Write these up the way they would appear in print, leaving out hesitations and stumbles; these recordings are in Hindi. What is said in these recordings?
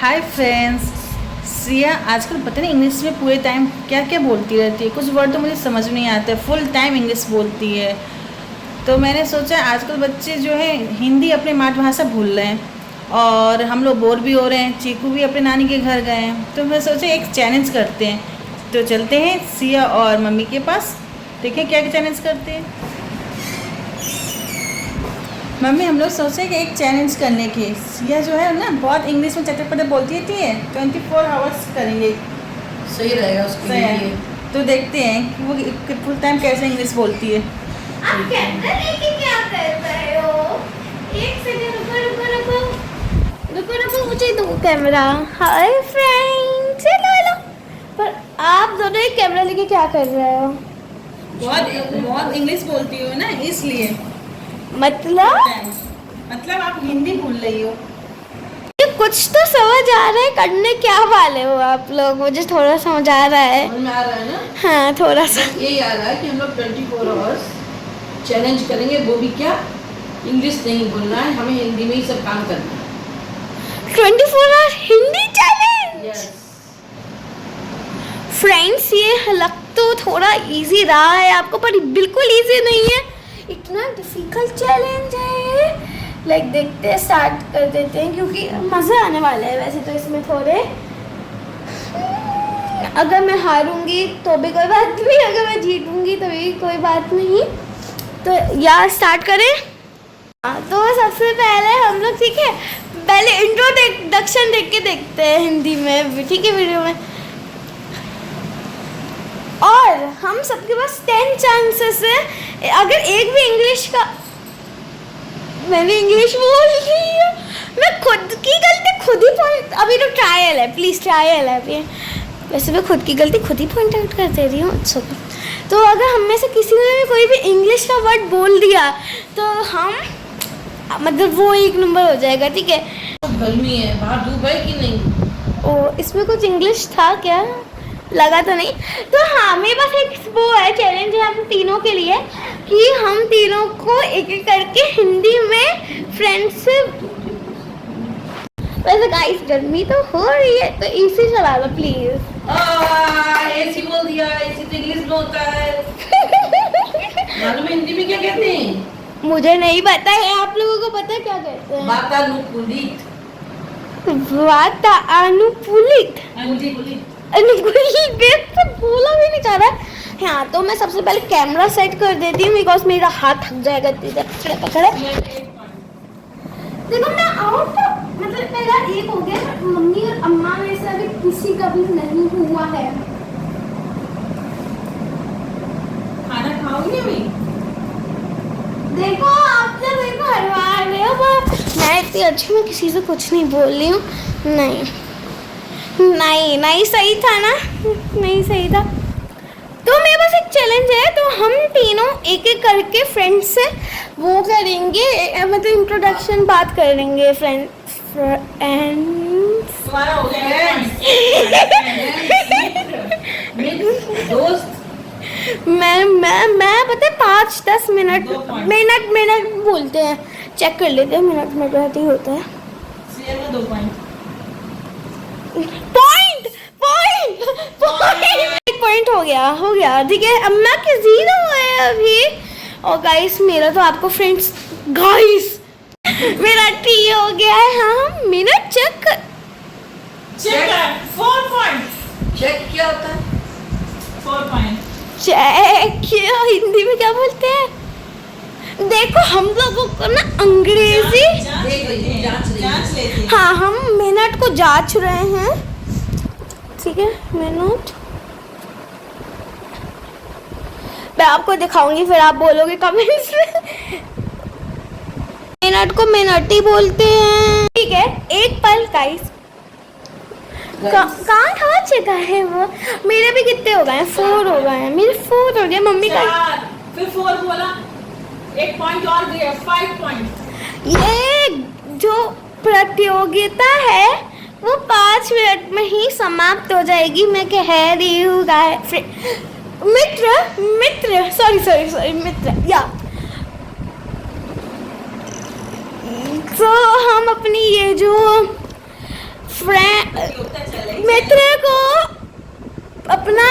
Hi friends. सिया आजकल पता नहीं इंग्लिश में पूरे टाइम क्या क्या बोलती रहती है। कुछ वर्ड तो मुझे समझ में नहीं आते, फुल टाइम इंग्लिश बोलती है। तो मैंने सोचा आजकल बच्चे जो है हिंदी अपनी मातृभाषा भूल रहे हैं और हम लोग बोर भी हो रहे हैं। चीकू भी अपने नानी के घर गए हैं, तो मैं सोचा एक चैलेंज करते हैं। तो चलते हैं सिया और मम्मी के पास, देखें क्या क्या चैलेंज करते हैं। मम्मी हम लोग सोचे कि एक चैलेंज करने की, सिया जो है ना बहुत इंग्लिश में चटपटे बोलती है 24 आवर्स करेंगे। सही रहेगा उसके लिए। तो देखते हैं कि वो फुल टाइम कैसे इंग्लिश बोलती है। आप कैमरा लेके क्या कर रहे हो? एक सेकंड रुको मुझे दो कैमरा। Hi friends, hello. पर आप दोनों एक कैमरा लेके क्या कर रहे हो? बहुत इंग्लिश बोलती हो ना, इसलिए। मतलब आप हिंदी भूल रही हो। कुछ तो समझ आ रहा है, करने क्या वाले हो आप लोग? मुझे थोड़ा समझ आ रहा है। समझ में आ रहा है ना? हाँ थोड़ा सा। यही आ रहा है कि हम लोग 24 आवर्स चैलेंज करेंगे। वो भी क्या, इंग्लिश नहीं बोलना है, हमें हिंदी में ही सब काम करना है। 24 hour Hindi challenge. Yes friends, ये लग तो थोड़ा इजी रहा है आपको, पर बिल्कुल इजी नहीं है। इतना डिफिकल्ट चैलेंज है। लाइक देखते हैं, स्टार्ट कर देते हैं क्योंकि मज़ा आने वाला है। वैसे तो इसमें थोड़े, अगर मैं हारूंगी तो भी कोई बात नहीं, अगर मैं जीतूंगी तो भी कोई बात नहीं। तो यार स्टार्ट करें। हाँ, तो सबसे पहले हम लोग, ठीक है, पहले इंट्रोडक्शन देख के देखते हैं हिंदी में, ठीक है, वीडियो में। और हम सबके पास 10 चांसेस है। अगर एक भी इंग्लिश का, मैंने इंग्लिश बोल ली है, मैं खुद की गलती खुद ही पॉइंट, अभी तो ट्रायल है, प्लीज़ ट्रायल है अभी। वैसे मैं खुद की गलती खुद ही पॉइंट आउट कर दे रही हूँ। अच्छा, तो अगर हम में से किसी ने भी कोई भी इंग्लिश का वर्ड बोल दिया तो हम, मतलब वो एक नंबर हो जाएगा, ठीक है। तो गर्मी है, बाहर धूप है कि नहीं? ओ, इसमें कुछ इंग्लिश था क्या? लगा तो नहीं। तो हाँ, मेरे पास एक वो है, चैलेंज है हम तीनों के लिए कि हम तीनों को एक एक करके हिंदी में फ्रेंड्स से। वैसे गाइस गर्मी तो हो रही है, तो एसी चला लो प्लीज। एसी बोल दिया, एसी तो इंग्लिश में होता है। मालूम है हिंदी में क्या कहते हैं? मुझे नहीं पता है, आप लोगों को पता है क्या कहते हैं? वातानुकूलित। वातानुकूलित। अनुकूलित तो बोला भी नहीं जा रहा है। हाँ, तो मैं सबसे पहले कैमरा सेट कर देती हूँ, बिकॉज मेरा हाथ थक जाएगा इतने पकड़े। देखो मैं आउट, मतलब मेरा एक हो गया, मम्मी और अम्मा में से अभी किसी का भी नहीं हुआ है। खाना खाओगी अभी? देखो आप लोग मेरे को हरवा रहे हो, मैं इतनी अच्छी, मैं किसी से कुछ नहीं बोल रही हूँ। नहीं सही था ना, नहीं सही था। तो मेरे पास एक चैलेंज है, तो हम तीनों एक एक करके फ्रेंड्स से वो करेंगे, मतलब इंट्रोडक्शन बात करेंगे फ्रेंड्स। तुम्हारा हो गया दोस्त। मैं पता है 5-10 मिनट बोलते हैं, चेक कर लेते हैं, मिनट में रहते ही होता है। सिया का 2 पॉइंट। पॉइंट हो गया, ठीक है। अम्मा के 0 है अभी। और गाइस मेरा तो आपको फ्रेंड्स, गाइस मेरा 3 हो गया है। हाँ, मिनट चेक 4 पॉइंट। चेक क्या होता है? 4 पॉइंट चेक हिंदी में क्या बोलते हैं? देखो हम लोगों को ना अंग्रेजी, जांच लेते हैं। हाँ, हम मिनट को जांच रहे हैं, ठीक है। मिनट मैं आपको दिखाऊंगी, फिर आप बोलोगे कमेंट्स में। मिनट को मिनट ही बोलते हैं, ठीक है। एक पल गाइस, कहाँ था जगह है वो? मेरे भी कितने हो गए? 4 हो गए हैं मेरे, 4 हो गए। मम्मी का 4, फिर 4 बोला, 1 पॉइंट और दिया, 5 पॉइंट। ये जो प्रतियोगिता है वो 5 मिनट में ही समाप्त हो जाएगी, मैं कह रही हूँ। मित्र सॉरी मित्र, या तो हम अपनी ये जो फ्रेंड मित्र को अपना,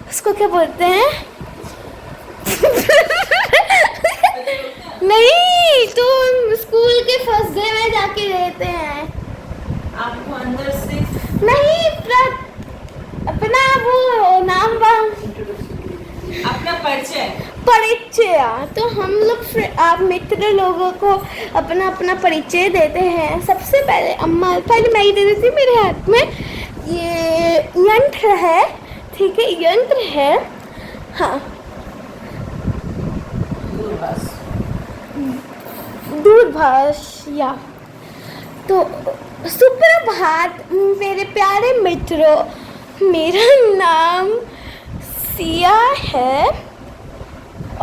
उसको क्या बोलते हैं? नहीं, तो स्कूल के फर्स्ट डे में जाके देते हैं आपको अंदर से नहीं, अपना वो नाम अपना परिचय। परिचय। तो हम लोग आप मित्र लोगों को अपना अपना परिचय देते हैं। सबसे पहले अम्मा, पहले मैं ही दे देती हूँ। मेरे हाथ में ये यंत्र है, ठीक है, यंत्र है, हाँ, दूरभाष। या तो सुप्रभात मेरे प्यारे मित्रों, मेरा नाम सिया है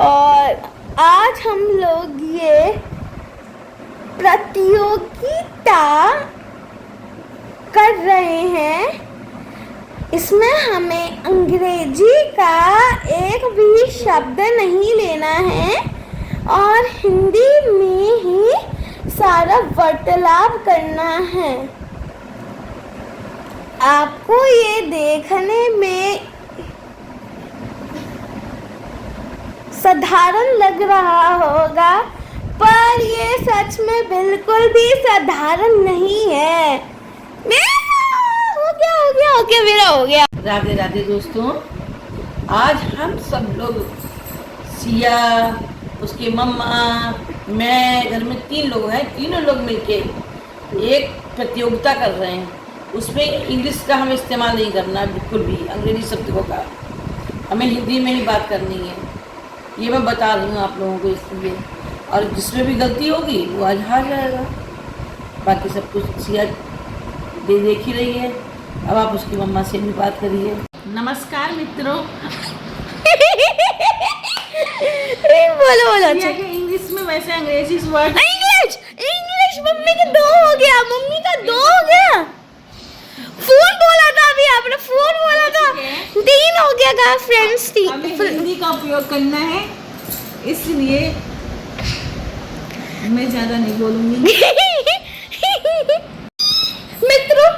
और आज हम लोग ये प्रतियोगिता कर रहे हैं। इसमें हमें अंग्रेजी का एक भी शब्द नहीं लेना है और हिंदी में ही सारा वार्तालाप करना है। आपको ये देखने में साधारण लग रहा होगा, पर ये सच में बिल्कुल भी साधारण नहीं है। हो गया मेरा हो गया। राधे राधे दोस्तों, आज हम सब लोग, सिया, उसकी मम्मा, मैं, घर में 3 लोग हैं, तीनों लोग मिलके एक प्रतियोगिता कर रहे हैं। उसमें इंग्लिश का हमें इस्तेमाल नहीं करना है, बिल्कुल भी अंग्रेजी शब्दों का, हमें हिंदी में ही बात करनी है। ये मैं बता रही हूँ आप लोगों को इसलिए, और जिसमें भी गलती होगी वो आज हार जाएगा। बाकी सब कुछ सिया देख ही रही है। अब आप उसकी मम्मा से भी बात करिए। नमस्कार मित्रों। बोलो बोलो। सिया के इंग्लिश में वैसे अंग्रेजी वर्ड। इंग्लिश मम्मी के 2 हो गया, मम्मी का 2 हो गया। फोन बोला था अभी आपने, फोन बोला था, 3 हो गया का फ्रेंड्स। हमें हिंदी का उपयोग करना है, इसलिए मैं ज्यादा नहीं बोलूंगी। मित्रों,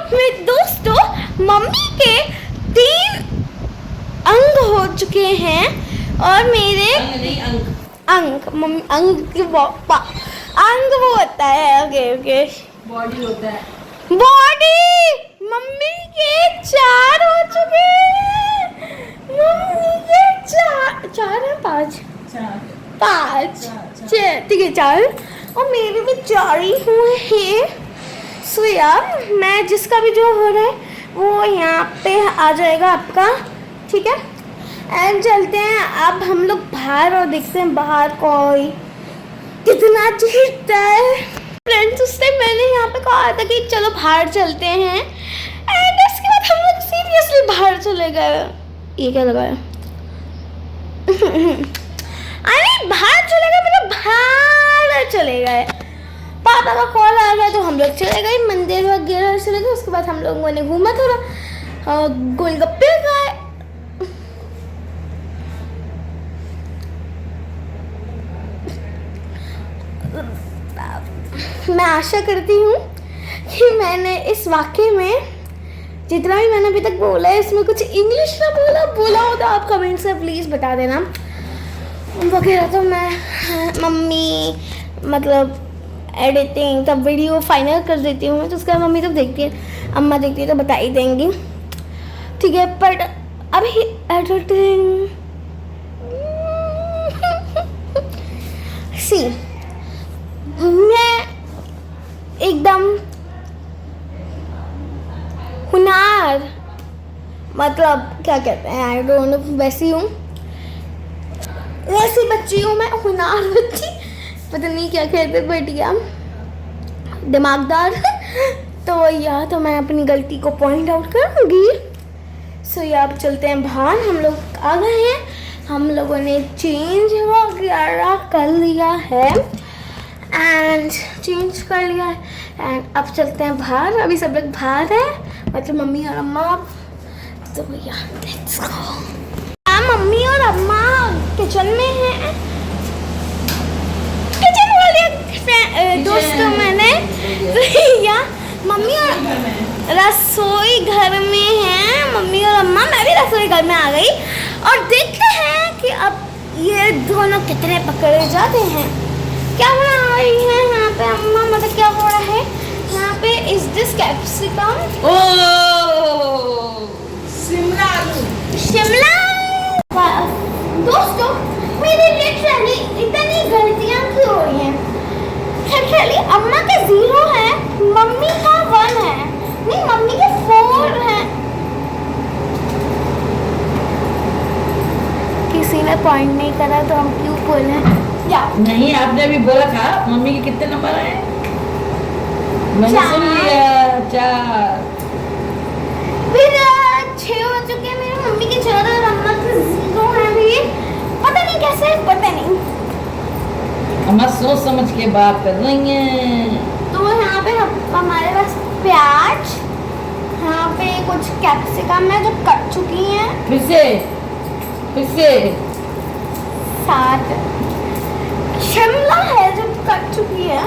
दोस्तों, मम्मी के 3 अंग हो चुके हैं और मेरे अंग मम्मी अंग वो होता है, ओके, बॉडी होता है। बॉडी मम्मी के 4 हो चुके हैं। मम्मी के 4 है, 5 ठीक है, 4 और मेरे भी 4 ही हुए हैं। सो यार, मैं जिसका भी जो हो रहा है वो यहाँ पे आ जाएगा आपका, ठीक है। एंड चलते हैं अब हम लोग बाहर और देखते हैं बाहर कोई कितना जीतता है। फ्रेंड्स, उस टाइम मैंने यहाँ पे कहा था कि चलो बाहर चलते हैं, एंड उसके बाद हम लोग सीरियसली बाहर चले गए। ये क्या लगाया? अरे बाहर चले गए, मतलब बाहर चले गए। पापा का कॉल आ गया तो हम लोग चले गए मंदिर वगैरह चले गए। उसके बाद हम लोगों ने घूमा, थोड़ा गोलगप्पे खाए। मैं आशा करती हूँ कि मैंने इस वाक्य में जितना भी मैंने अभी तक बोला है, इसमें कुछ इंग्लिश ना बोला हो तो आप कमेंट से प्लीज़ बता देना वगैरह। तो मैं मम्मी मतलब एडिटिंग तब वीडियो फाइनल कर देती हूँ, तो उसका मम्मी तब देखती है, अम्मा देखती है तो बता ही देंगी, ठीक है। बट अभी एडिटिंग सी मैं एकदम हुनार, मतलब क्या कहते हैं, आई डोंट नो, वैसी हूँ, वैसी बच्ची हूँ मैं, हुनार बच्ची, पता नहीं क्या कहते बढ़िया दिमागदार। तो या तो मैं अपनी गलती को पॉइंट आउट करूँगी। सो या अब चलते हैं बाहर। हम लोग आ गए हैं, हम लोगों ने चेंज वगैरह कर लिया है एंड अब चलते हैं बाहर। अभी सब लोग बाहर है, मतलब मम्मी और अम्मा। तो भैया लेट्स गो। मम्मी और अम्मा किचन में हैं। किचन वाले दोस्तों मैंने या मम्मी और रसोई घर में हैं मम्मी और अम्मा। मैं भी रसोई घर में आ गई और देखते हैं कि अब ये दोनों कितने पकड़े जाते हैं। क्या बना रही है यहाँ पे अम्मा, मतलब क्या हो रहा है यहाँ पे? Is this capsicum? ओ शिमला आलू। शिमला। दोस्तों मेरी लिटरली इतनी गलतियाँ क्यों हो रही हैं? लिटरली अम्मा का 0 है, मम्मी का 1 है, नहीं मम्मी के 4 है। किसी ने पॉइंट नहीं करा तो हम क्यों बोले? या नहीं, आपने अभी बोला था मम्मी के कितने नंबर आए? मैंने सुन लिया 4। फिर 6 हो चुके हैं मेरी मम्मी के 4 और अम्मा के 0 है भी। पता नहीं कैसे, पता नहीं। अम्मा सोच समझ के बात कर रही हैं। तो यहाँ पे हमारे पास प्याज, यहाँ पे कुछ कैप्सिकम है जो कट चुकी हैं, फिर से 7 शिमला है जो कट चुकी है,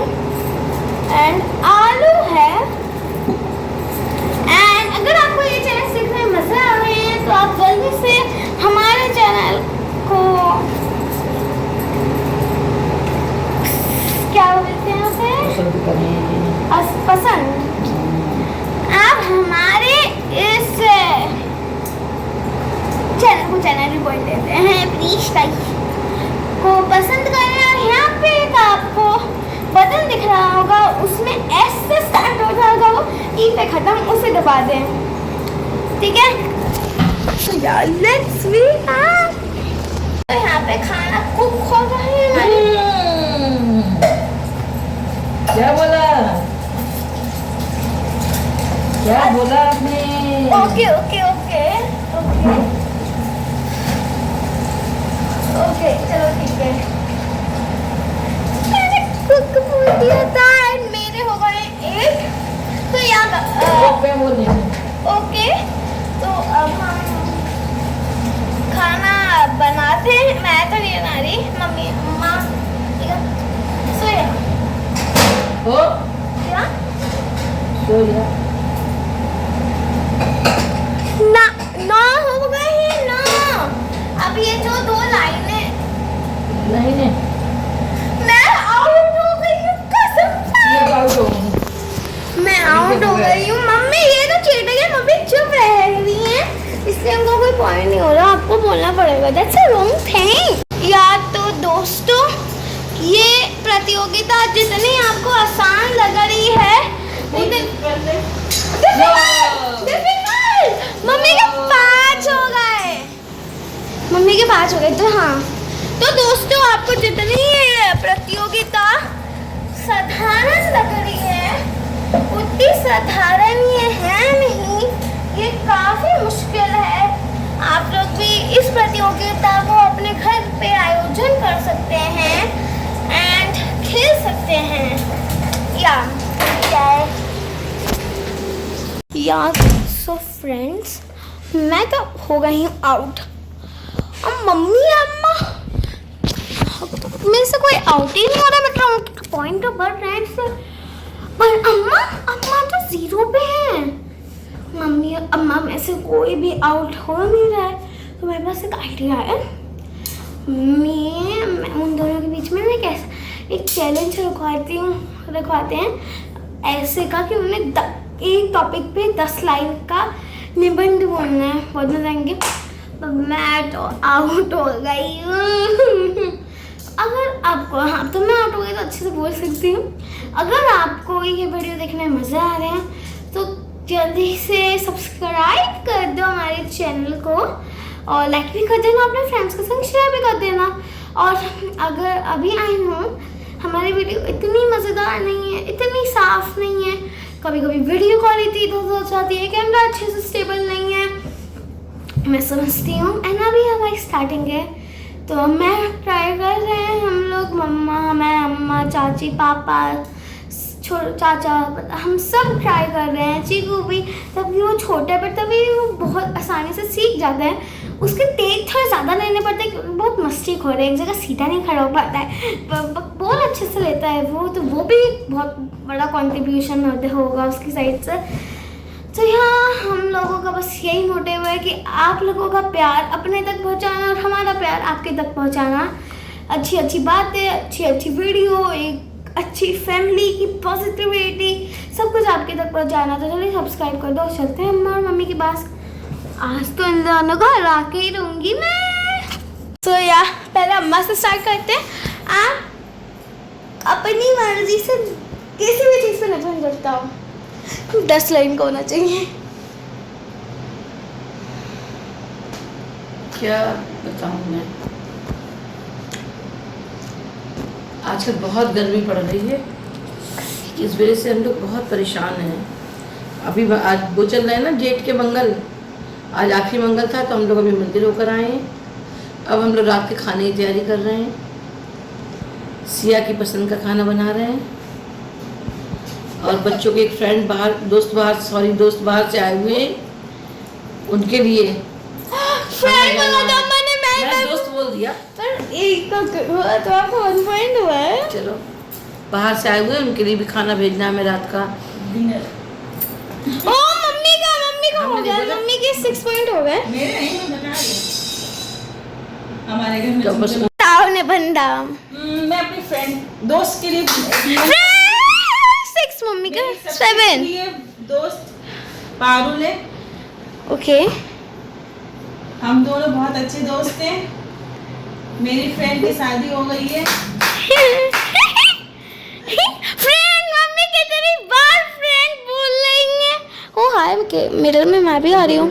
एंड आलू है। एंड अगर आपको ये चैनल सीखने में मजा आ रहे हैं तो आप जल्दी से हमारे चैनल को क्या बोलते हैं उसे? पसंद करें। पसंद। आप हमारे इस चैनल रिपोर्ट देते हैं प्लीज गाइस को पसंद करें। और यहाँ पे एक आपको बटन दिख रहा होगा, उसमें एस से स्टार्ट हो जाएगा, वो ई पे खत्म, उसे दबा दें, ठीक है? तो यार लेट्स वी तो यहाँ पे खाना कुक हो रहा है। क्या बोला आपने? Okay okay okay okay okay, चलो ठीक है। मैंने कुक बोल दिया था एंड मेरे हो गए 8। तो क्या बोल ओके, तो अब हम खाना बनाते हैं। मैं तो नहीं बना रही, मम्मी अम्मा सोया हो क्या सोया ना 9 हो गए हैं 9। अब ये जो 2 लाइनें नहीं मैं आउट हो गई हूँ, कसम से मैं आउट हो गई हूँ। मम्मी ये तो चीट गई, मम्मी चुप रह रही है, इसलिए हमको कोई पॉइंट नहीं हो रहा। आपको बोलना पड़ेगा, दैट्स अ रॉन्ग थिंग। यार तो दोस्तों ये प्रतियोगिता जितनी आपको आसान लग रही है मम्मी के 5 हो गए, मम्मी के 5 हो गए। तो हाँ, तो दोस्तों आपको जितनी ये प्रतियोगिता साधारण लग रही है उतनी साधारण ये है नहीं, ये काफी मुश्किल है। आप लोग भी इस प्रतियोगिता को अपने घर पे आयोजन कर सकते हैं एंड खेल सकते हैं। या सो फ्रेंड्स, मैं तो हो गई हूँ आउट। अब मम्मी अम्मा मेरे से कोई आउट ही नहीं हो रहा, मतलब पॉइंट तो बढ़ रहे हैं पर अम्मा तो 0 पे हैं। मम्मी और अम्मा में से कोई भी आउट हो नहीं रहा है। तो मेरे पास एक आइडिया है, मैं उन दोनों के बीच में ना कैसे एक चैलेंज रखवाते हैं ऐसे का कि उन्हें एक टॉपिक पे 10 लाइन का निबंध बोलना है, बोलने जाएंगे। तो मैं तो आउट हो गई हूँ। अगर आपको, हाँ तो मैं आउट हो गई तो अच्छे से बोल सकती हूँ। अगर आपको ये वीडियो देखने में मज़ा आ रहे हैं तो जल्दी से सब्सक्राइब कर दो हमारे चैनल को और लाइक भी कर देना, अपने फ्रेंड्स के संग शेयर भी कर देना। और अगर अभी आई हूँ, हमारी वीडियो इतनी मज़ेदार नहीं है, इतनी साफ नहीं है, कभी कभी वीडियो क्वालिटी इधर उधर जाती है, कैमरा अच्छे से स्टेबल नहीं है, मैं समझती हूँ। एंड अभी हमारी स्टार्टिंग है तो मैं ट्राई कर रहे हैं, हम लोग मम्मा, मैं, अम्मा, चाची, पापा, चाचा, हम सब ट्राई कर रहे हैं। चीकू भी, तभी वो छोटा है पर तभी वो बहुत आसानी से सीख जाता है। उसके तेज थोड़ा ज़्यादा लेने पड़ते हैं क्योंकि बहुत मस्ती खो रहे हैं, एक जगह सीधा नहीं खड़ा हो पाता है, बहुत अच्छे से लेता है वो, तो वो भी बहुत बड़ा कंट्रीब्यूशन होगा उसकी साइड से। तो यहाँ हम लोगों का बस यही मोटिव है कि आप लोगों का प्यार अपने तक पहुँचाना और हमारा प्यार आपके तक पहुँचाना। अच्छी अच्छी बातें, अच्छी अच्छी वीडियो, एक अच्छी फैमिली की पॉजिटिविटी, सब कुछ आपके तक पहुँचाना। तो चलिए सब्सक्राइब कर दो। चलते हैं अम्मा और मम्मी के पास। आज तो इन दोनों को हरा के ही रहूँगी मैं। तो या पहले अम्मा से स्टार्ट करते हैं। आप अपनी मर्जी से किसी भी चीज़ पे निर्भर करता हो, 10 लाइन का होना चाहिए। क्या बताऊँ मैं, आजकल बहुत गर्मी पड़ रही है, इस वजह से हम लोग बहुत परेशान हैं। अभी आज वो चल रहा है ना जेठ के मंगल, आज आखिरी मंगल था तो हम लोग अभी मंदिर होकर आए हैं। अब हम लोग रात के खाने की तैयारी कर रहे हैं। सिया की पसंद का खाना बना रहे हैं और बच्चों के एक फ्रेंड दोस्त बाहर से आए हुए हैं, उनके लिए फ्रेंड बोला था मैंने, मैं दोस्त बोल दिया पर एक हुआ तो आपका वन पॉइंट हुआ है। चलो, बाहर से आए हुए हैं, उनके लिए भी खाना भेजना है हमें रात का डिनर। ओ मम्मी का हो गया, मम्मी के 6 पॉइंट हो गए। मेरे नहीं, मैं बता रही हूँ। हमारे घर में तो बस ताऊ ने बंदा मैं अपनी फ्रेंड दोस्त के लिए 6, मम्मी का 7। दोस्त पारुल है। ओके, हम दोनों बहुत अच्छे दोस्त हैं। मेरी फ्रेंड की शादी हो गई है। फ्रेंड, मम्मी कितनी बार फ्रेंड बोल रही है। ओ हाय, मिडल में मैं भी आ रही हूँ।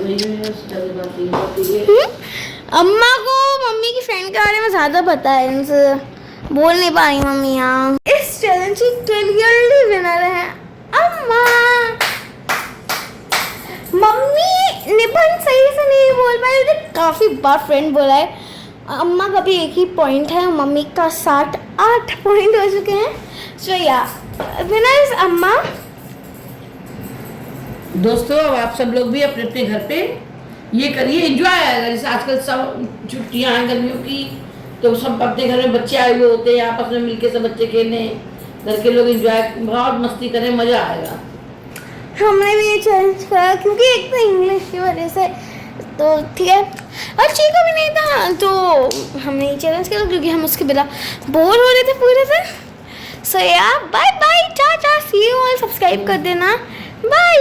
अम्मा को मम्मी की फ्रेंड के बारे में ज़्यादा पता है, इनसे बोल नहीं पा रही मम्मी। यहाँ इस चैलेंज की क्लियरली विनर है अम्मा। मम्मी निबंध सही से नहीं बोल पाई, मुझे काफ़ी बार फ्रेंड बोला है। अम्मा का भी एक ही पॉइंट है, मम्मी का 8 पॉइंट हो चुके हैं। सो या विनर इज अम्मा। दोस्तों, अब आप सब लोग भी अपने अपने घर पे ये करिए, एंजॉय आएगा। जैसे आजकल सब छुट्टियां हैं गर्मियों की, तो सब अपने घर में बच्चे आए हुए होते हैं, आपस में मिलके सब बच्चे खेलें, घर के लोग एंजॉय, बहुत मस्ती करें, मज़ा आएगा। हमने भी ये चैलेंज करा क्योंकि एक तो इंग्लिश की वजह से, तो ठीक है, और चीको भी नहीं था तो हमने ये चैलेंज करा क्योंकि हम उसके बिना बोर हो रहे थे पूरे दिन। सो या bye bye, tata, see you all, subscribe कर देना, बाय।